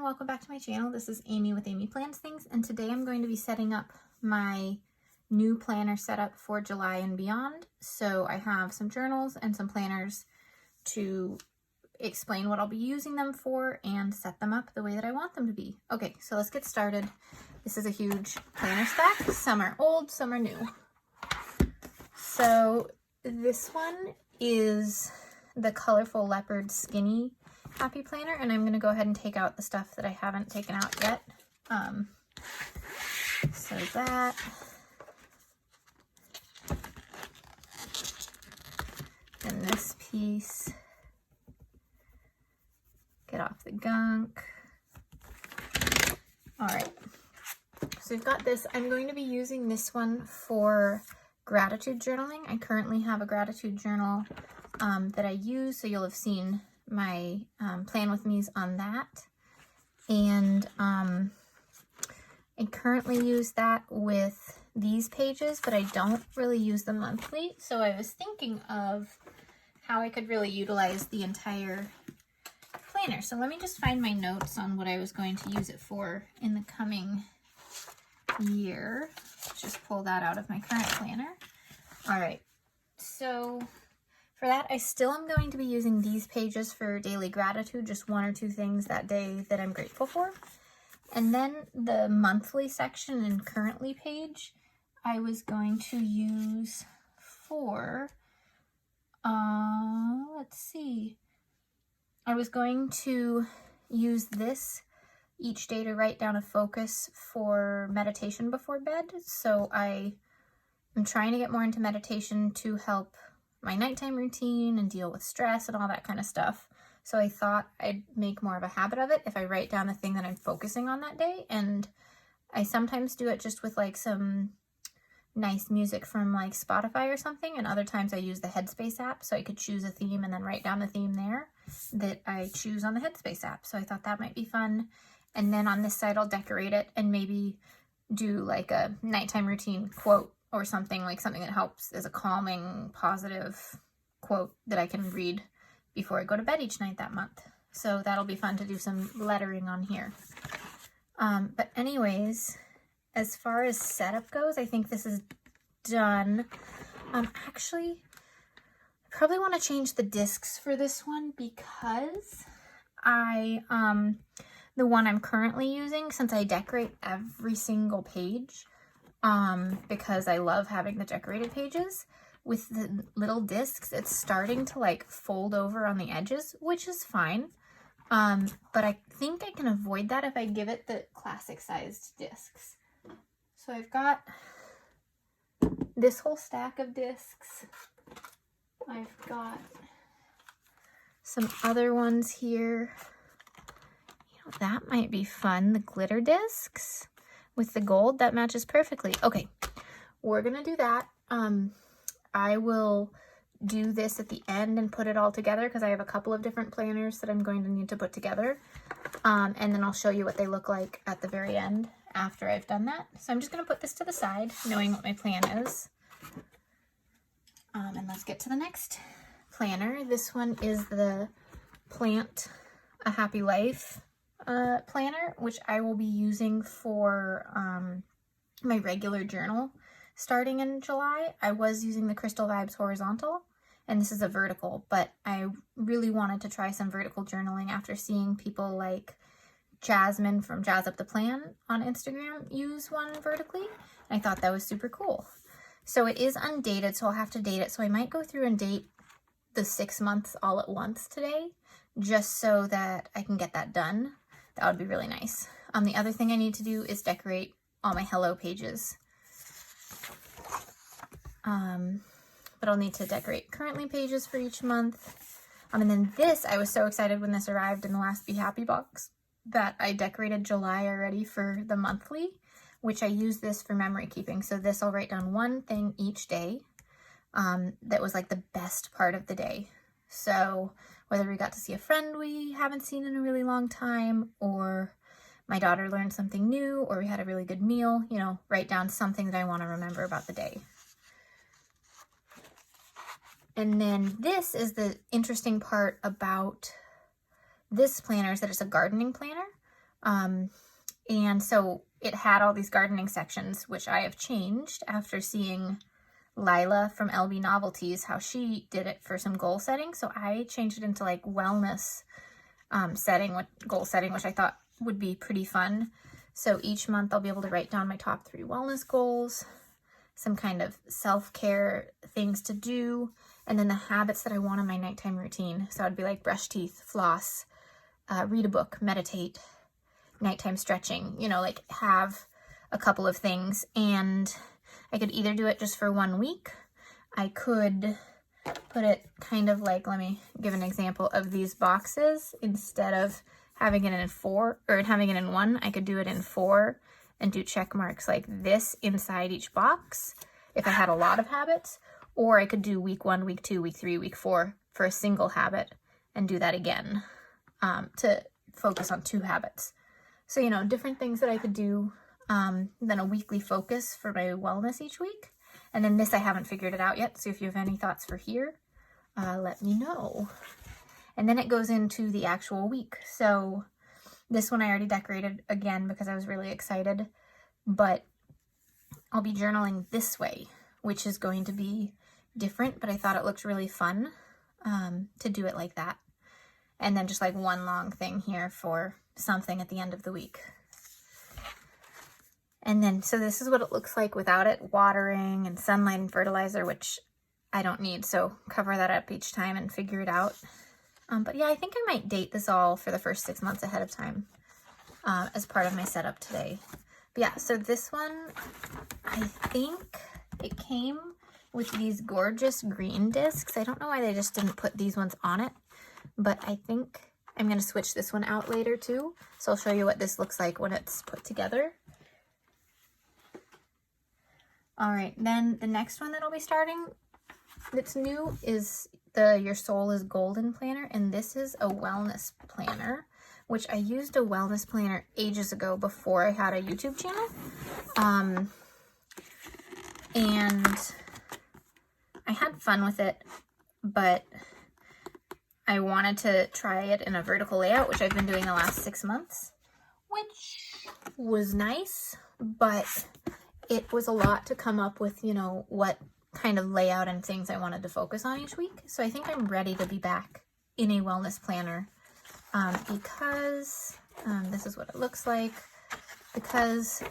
everyone, welcome back to my channel. This is Amy with Amy Plans Things, and today I'm going to be setting up my new planner setup for July and beyond. So I have some journals and some planners to explain what I'll be using them for and set them up the way that I want them to be. Okay, so let's get started. This is a huge planner stack. Some are old, some are new. So this one is the colorful Leopard skinny happy planner, and I'm going to go ahead and take out the stuff that I haven't taken out yet. So that, and this piece, get off the gunk. All right, so we've got this. I'm going to be using this one for gratitude journaling. I currently have a gratitude journal that I use, so you'll have seen my plan with me's on that, and I currently use that with these pages, but I don't really use them monthly. So I was thinking of how I could really utilize the entire planner. So let me just find my notes on what I was going to use it for in the coming year. Just pull that out of my current planner. All right, so for that, I still am going to be using these pages for daily gratitude, just one or two things that day that I'm grateful for. And then the monthly section and currently page, I was going to use for, let's see, I was going to use this each day to write down a focus for meditation before bed. So I am trying to get more into meditation to help my nighttime routine and deal with stress and all that kind of stuff. So I thought I'd make more of a habit of it if I write down the thing that I'm focusing on that day. And I sometimes do it just with like some nice music from like Spotify or something. And other times I use the Headspace app, so I could choose a theme and then write down the theme there that I choose on the Headspace app. So I thought that might be fun. And then on this side, I'll decorate it and maybe do like a nighttime routine quote or something, like something that helps as a calming, positive quote that I can read before I go to bed each night that month. So that'll be fun to do some lettering on here. But anyways, as far as setup goes, I think this is done. Actually, I probably want to change the discs for this one because the one I'm currently using, since I decorate every single page, because I love having the decorated pages, with the little discs, it's starting to like fold over on the edges, which is fine. But I think I can avoid that if I give it the classic sized discs. So I've got this whole stack of discs. I've got some other ones here. You know, that might be fun. The glitter discs with the gold, that matches perfectly. Okay, we're gonna do that. I will do this at the end and put it all together because I have a couple of different planners that I'm going to need to put together. And then I'll show you what they look like at the very end after I've done that. So I'm just gonna put this to the side, knowing what my plan is. And let's get to the next planner. This one is the Plant a Happy Life planner, which I will be using for my regular journal starting in July. I was using the Crystal Vibes Horizontal, and this is a vertical, but I really wanted to try some vertical journaling after seeing people like Jasmine from Jazz Up the Plan on Instagram use one vertically. I thought that was super cool. So it is undated, so I'll have to date it. So I might go through and date the 6 months all at once today, just so that I can get that done. That would be really nice. The other thing I need to do is decorate all my hello pages. But I'll need to decorate currently pages for each month. And then this, I was so excited when this arrived in the last Be Happy box that I decorated July already for the monthly, which I use this for memory keeping. So this, I'll write down one thing each day that was like the best part of the day. So whether we got to see a friend we haven't seen in a really long time, or my daughter learned something new, or we had a really good meal, you know, write down something that I want to remember about the day. And then this is the interesting part about this planner, is that it's a gardening planner, And so it had all these gardening sections, which I have changed after seeing Lila from LB Novelties, how she did it for some goal setting. So I changed it into like wellness goal setting, which I thought would be pretty fun. So each month I'll be able to write down my top 3 wellness goals, some kind of self-care things to do, and then the habits that I want in my nighttime routine. So it'd be like brush teeth, floss, read a book, meditate, nighttime stretching, you know, like have a couple of things. And I could either do it just for 1 week. I could put it kind of like, let me give an example of these boxes. Instead of having it in 4 or having it in 1, I could do it in 4 and do check marks like this inside each box if I had a lot of habits. Or I could do week 1, week 2, week 3, week 4 for a single habit and do that again to focus on 2 habits. So, you know, different things that I could do, then a weekly focus for my wellness each week. And then this, I haven't figured it out yet. So if you have any thoughts for here, let me know. And then it goes into the actual week. So this one I already decorated again because I was really excited, but I'll be journaling this way, which is going to be different, but I thought it looked really fun to do it like that. And then just like one long thing here for something at the end of the week. And then, so this is what it looks like without it, watering and sunlight and fertilizer, which I don't need. So cover that up each time and figure it out. But yeah, I think I might date this all for the first 6 months ahead of time as part of my setup today. But yeah, so this one, I think it came with these gorgeous green discs. I don't know why they just didn't put these ones on it, but I think I'm going to switch this one out later too. So I'll show you what this looks like when it's put together. All right, then the next one that I'll be starting that's new is the Your Soul is Golden planner, and this is a wellness planner, which I used a wellness planner ages ago before I had a YouTube channel. And I had fun with it, but I wanted to try it in a vertical layout, which I've been doing the last 6 months, which was nice, but it was a lot to come up with, you know, what kind of layout and things I wanted to focus on each week. So I think I'm ready to be back in a wellness planner because this is what it looks like, because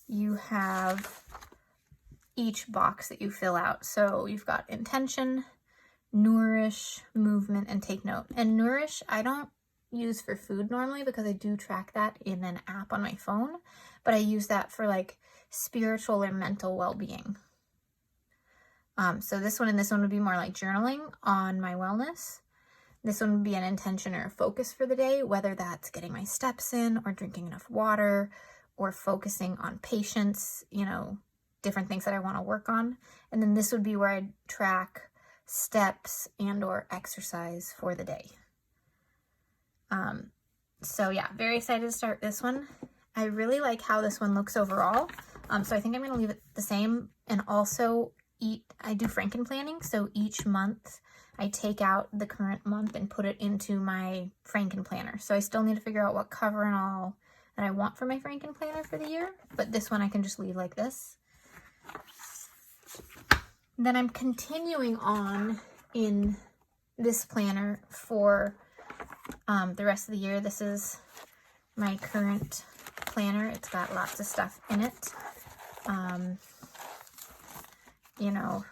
you have each box that you fill out. So you've got intention, nourish, movement, and take note. And nourish, I don't use for food normally because I do track that in an app on my phone, but I use that for like spiritual or mental well-being. So this one and this one would be more like journaling on my wellness. This one would be an intention or a focus for the day, whether that's getting my steps in or drinking enough water or focusing on patience, you know, different things that I want to work on. And then this would be where I'd track steps and or exercise for the day. So yeah, very excited to start this one. I really like how this one looks overall. So I think I'm going to leave it the same. And also I do Franken planning. So each month I take out the current month and put it into my Franken planner. So I still need to figure out what cover and all that I want for my Franken planner for the year. But this one I can just leave like this. Then I'm continuing on in this planner for the rest of the year. This is my current planner. It's got lots of stuff in it. You know,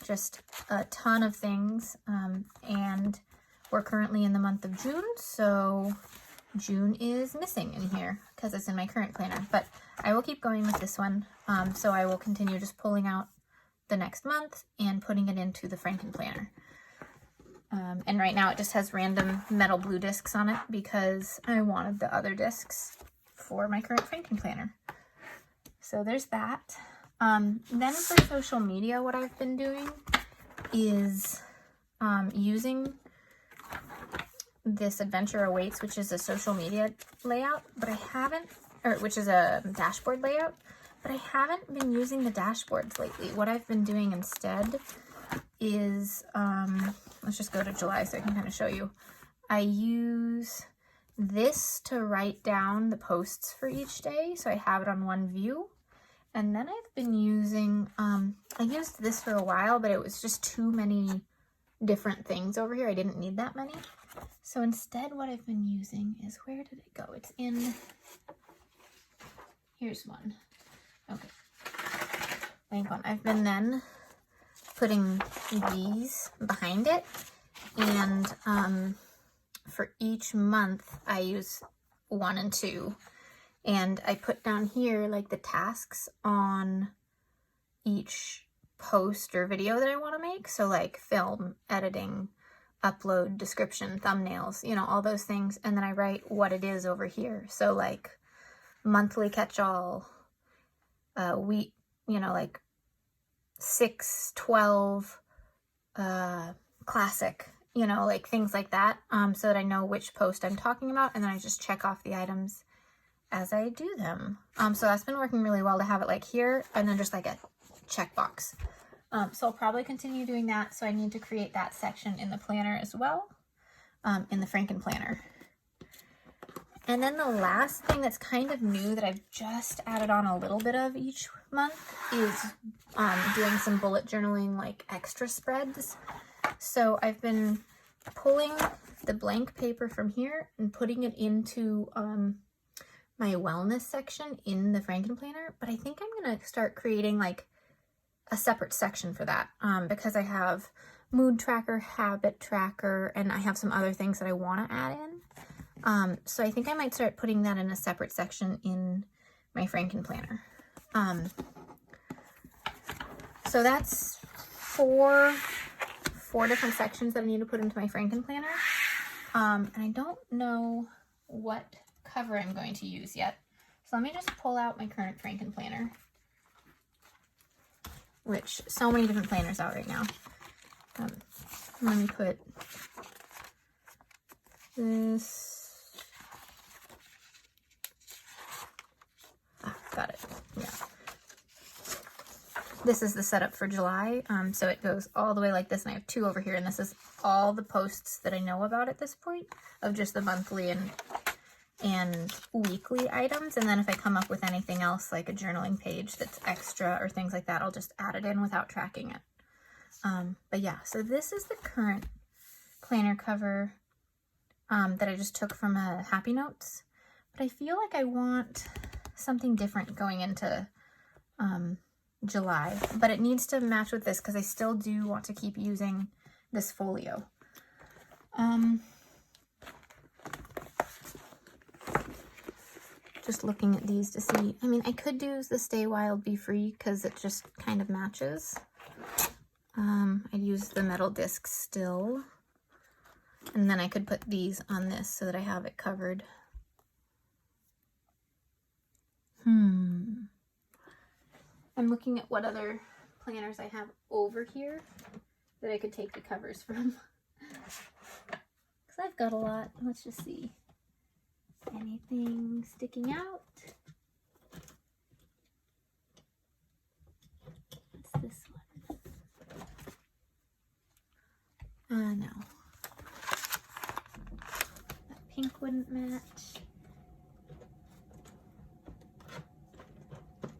just a ton of things. And we're currently in the month of June, so June is missing in here because it's in my current planner. But I will keep going with this one. So I will continue just pulling out the next month and putting it into the Franken planner. And right now it just has random metal blue discs on it because I wanted the other discs for my current Franken planner. So there's that. Then for social media, what I've been doing is using this Adventure Awaits, which is a social media layout, but I haven't, or which is a dashboard layout, but I haven't been using the dashboards lately. What I've been doing instead is, let's just go to July so I can kind of show you. I use this to write down the posts for each day, so I have it on one view. And then I've been using, I used this for a while, but it was just too many different things over here. I didn't need that many. So instead what I've been using is, where did it go? It's in, here's one. Okay. Blank one. I've been then putting these behind it, and for each month I use 1 and 2, and I put down here like the tasks on each post or video that I want to make. So like film, editing, upload, description, thumbnails, you know, all those things. And then I write what it is over here. So like monthly catch-all, week, you know, like 6/12 classic, you know, like things like that, so that I know which post I'm talking about, and then I just check off the items as I do them. So that's been working really well to have it like here, and then just like a checkbox. So I'll probably continue doing that, so I need to create that section in the planner as well, in the Franken planner. And then the last thing that's kind of new that I've just added on a little bit of each month is doing some bullet journaling, like extra spreads. So I've been pulling the blank paper from here and putting it into my wellness section in the Franken planner, but I think I'm going to start creating like a separate section for that, because I have mood tracker, habit tracker, and I have some other things that I want to add in. So I think I might start putting that in a separate section in my Franken planner. So that's four different sections that I need to put into my Franken planner. And I don't know what cover I'm going to use yet. So let me just pull out my current Franken planner, which so many different planners out right now. Let me put this. Got it. Yeah. This is the setup for July. So it goes all the way like this, and I have 2 over here, and this is all the posts that I know about at this point of just the monthly and weekly items. And then if I come up with anything else, like a journaling page that's extra or things like that, I'll just add it in without tracking it. But yeah, so this is the current planner cover that I just took from Happy Notes. But I feel like I want something different going into July, but it needs to match with this because I still do want to keep using this folio. Just looking at these to see, I mean, I could use the Stay Wild, Be Free because it just kind of matches. I'd use the metal disc still, and then I could put these on this so that I have it covered. I'm looking at what other planners I have over here that I could take the covers from. Because I've got a lot. Let's just see. Anything sticking out? What's this one? No. That pink wouldn't match.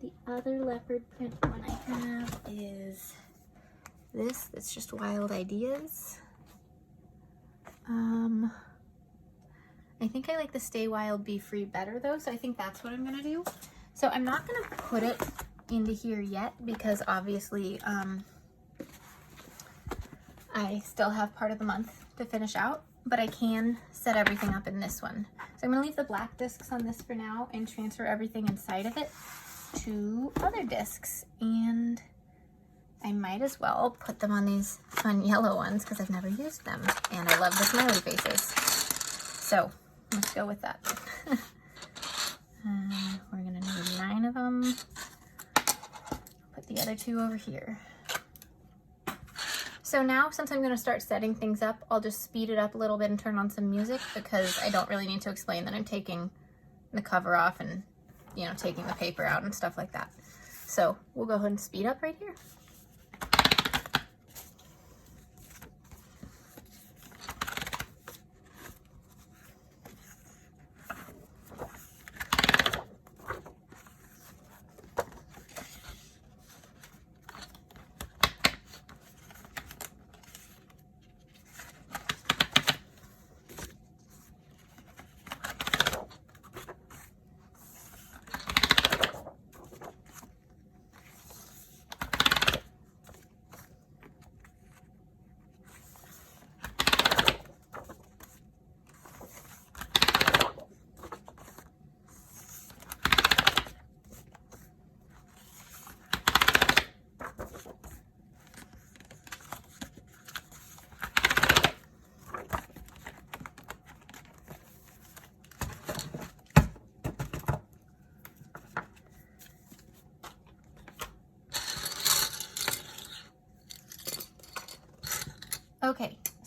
The other leopard print one I have is this. It's just Wild Ideas. I think I like the Stay Wild, Be Free better though, so I think that's what I'm gonna do. So I'm not gonna put it into here yet because obviously I still have part of the month to finish out, but I can set everything up in this one. So I'm gonna leave the black discs on this for now and transfer everything inside of it to other discs, and I might as well put them on these fun yellow ones because I've never used them, and I love the smiley faces. So let's go with that. We're gonna need 9 of them. Put the other 2 over here. So now, since I'm gonna start setting things up, I'll just speed it up a little bit and turn on some music because I don't really need to explain that I'm taking the cover off and, you know, taking the paper out and stuff like that. So we'll go ahead and speed up right here.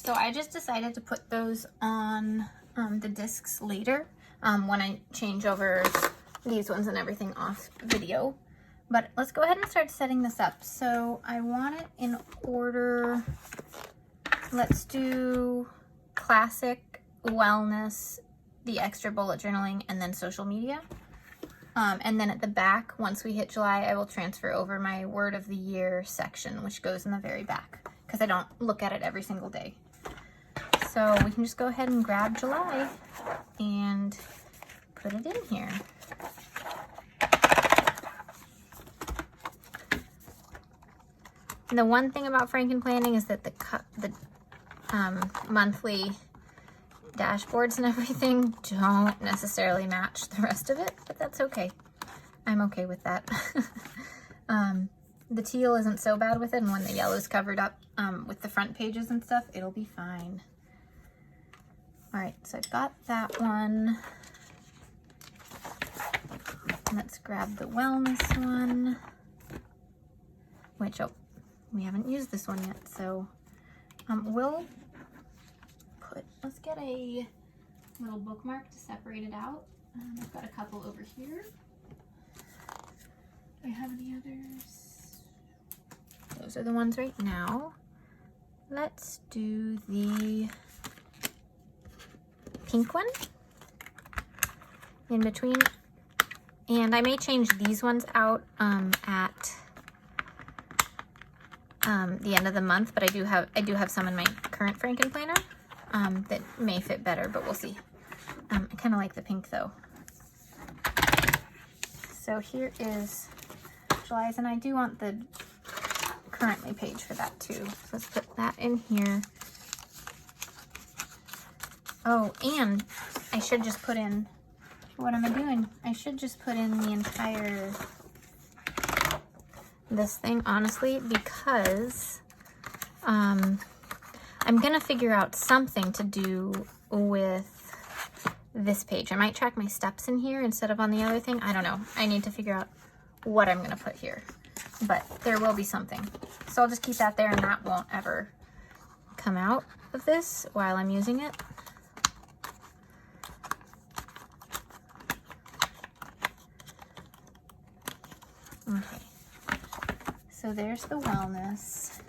So I just decided to put those on the discs later when I change over these ones and everything off video. But let's go ahead and start setting this up. So I want it in order. Let's do classic, wellness, the extra bullet journaling, and then social media. And then at the back, once we hit July, I will transfer over my word of the year section, which goes in the very back, because I don't look at it every single day. So we can just go ahead and grab July and put it in here. And the one thing about Franken planning is that the monthly dashboards and everything don't necessarily match the rest of it, but that's okay. I'm okay with that. The teal isn't so bad with it, and when the yellow's covered up with the front pages and stuff, it'll be fine. All right, so I've got that one. Let's grab the wellness one, which, oh, we haven't used this one yet, so let's get a little bookmark to separate it out. I've got a couple over here. Do I have any others? Those are the ones right now. Let's do the pink one in between. And I may change these ones out at the end of the month, but I do have some in my current Franken planner that may fit better, but we'll see. I kind of like the pink though. So here is July's, and I do want the currently page for that too. So let's put that in here. Oh, and I should just put in, what am I doing? I should just put in the entire, this thing, honestly, because I'm gonna figure out something to do with this page. I might track my steps in here instead of on the other thing. I don't know. I need to figure out what I'm gonna put here, but there will be something. So I'll just keep that there, and that won't ever come out of this while I'm using it. Okay, so there's the wellness.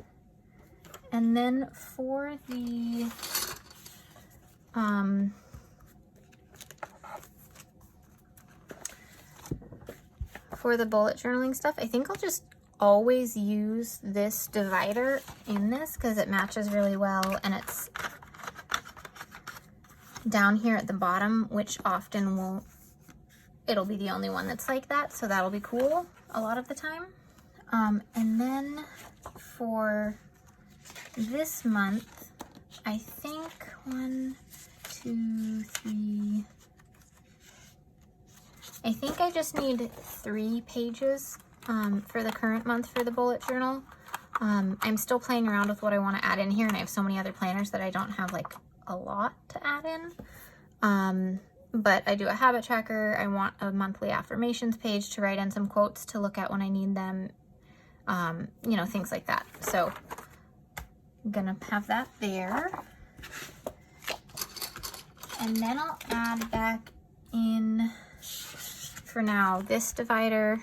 And then for the bullet journaling stuff, I think I'll just always use this divider in this because it matches really well, and it's down here at the bottom, which often it'll be the only one that's like that, so that'll be cool a lot of the time. And then for this month, I think 1, 2, 3, I think I just need 3 pages for the current month for the bullet journal. I'm still playing around with what I want to add in here, and I have so many other planners that I don't have like a lot to add in. But I do a habit tracker. I want a monthly affirmations page to write in some quotes to look at when I need them, you know, things like that. So I'm gonna have that there. And then I'll add back in, for now, this divider.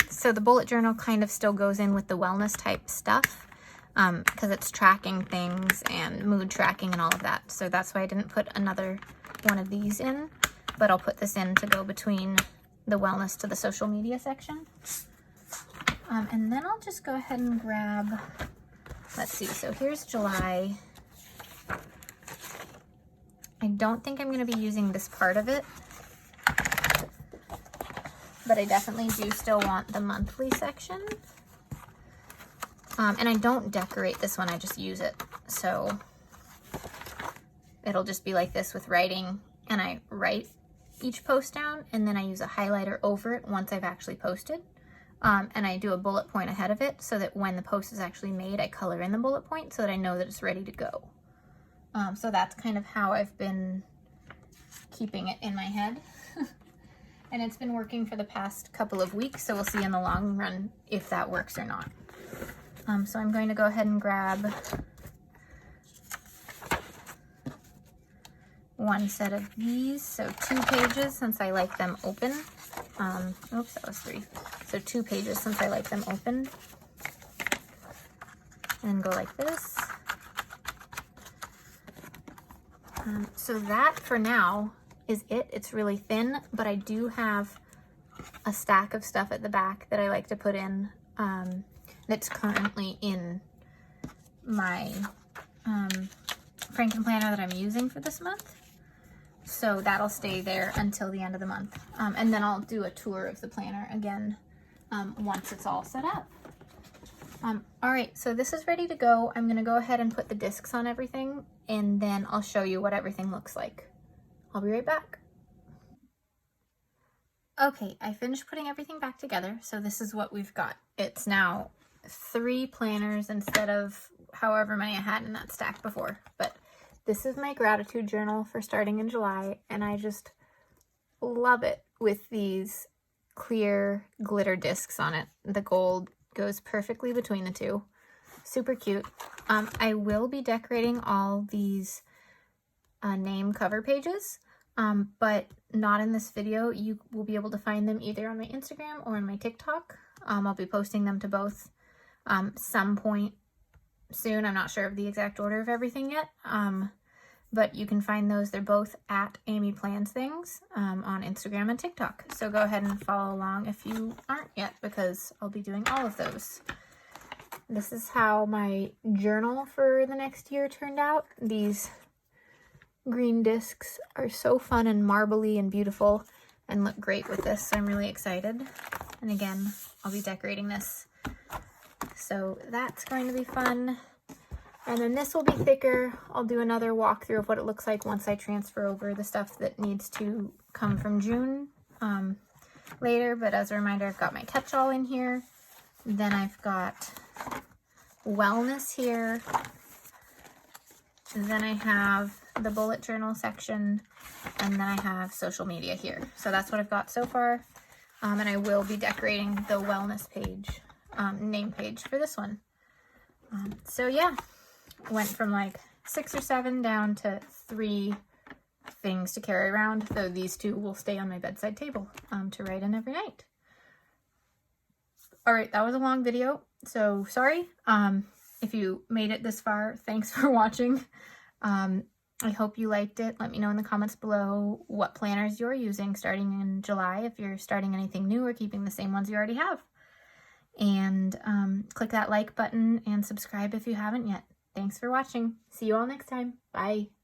So the bullet journal kind of still goes in with the wellness type stuff because it's tracking things and mood tracking and all of that. So that's why I didn't put another one of these in, but I'll put this in to go between the wellness to the social media section. And then I'll just go ahead and grab, let's see, so here's July. I don't think I'm going to be using this part of it, but I definitely do still want the monthly section. And I don't decorate this one, I just use it. So it'll just be like this with writing, and I write each post down, and then I use a highlighter over it once I've actually posted. And I do a bullet point ahead of it so that when the post is actually made, I color in the bullet point so that I know that it's ready to go. So that's kind of how I've been keeping it in my head. And it's been working for the past couple of weeks, so we'll see in the long run if that works or not. So I'm going to go ahead and grab one set of these, so 2 pages since I like them open. Oops, that was 3. So 2 pages since I like them open. And go like this. So that for now is it. It's really thin, but I do have a stack of stuff at the back that I like to put in that's currently in my Franken planner that I'm using for this month. So that'll stay there until the end of the month. And then I'll do a tour of the planner again once it's all set up. All right, so this is ready to go. I'm gonna go ahead and put the discs on everything, and then I'll show you what everything looks like. I'll be right back. Okay, I finished putting everything back together, so this is what we've got. It's now 3 planners instead of however many I had in that stack before, but this is my gratitude journal for starting in July, and I just love it with these clear glitter discs on it. The gold goes perfectly between the two. Super cute. I will be decorating all these name cover pages, but not in this video. You will be able to find them either on my Instagram or on my TikTok. I'll be posting them to both some point soon. I'm not sure of the exact order of everything yet, but you can find those. They're both at Amy Plans Things on Instagram and TikTok. So go ahead and follow along if you aren't yet, because I'll be doing all of those. This is how my journal for the next year turned out. These green discs are so fun and marbly and beautiful and look great with this, so I'm really excited. And again, I'll be decorating this. So that's going to be fun. And then this will be thicker. I'll do another walkthrough of what it looks like once I transfer over the stuff that needs to come from June later. But as a reminder, I've got my catch-all in here. Then I've got wellness here. And then I have the bullet journal section. And then I have social media here. So that's what I've got so far. And I will be decorating the wellness page, name page for this one. So yeah. Went from like 6 or 7 down to 3 things to carry around, though these 2 will stay on my bedside table to write in every night. All right, that was a long video, so sorry. If you made it this far, thanks for watching. I hope you liked it. Let me know in the comments below what planners you're using starting in July, if you're starting anything new or keeping the same ones you already have. And click that like button and subscribe if you haven't yet. Thanks for watching. See you all next time. Bye.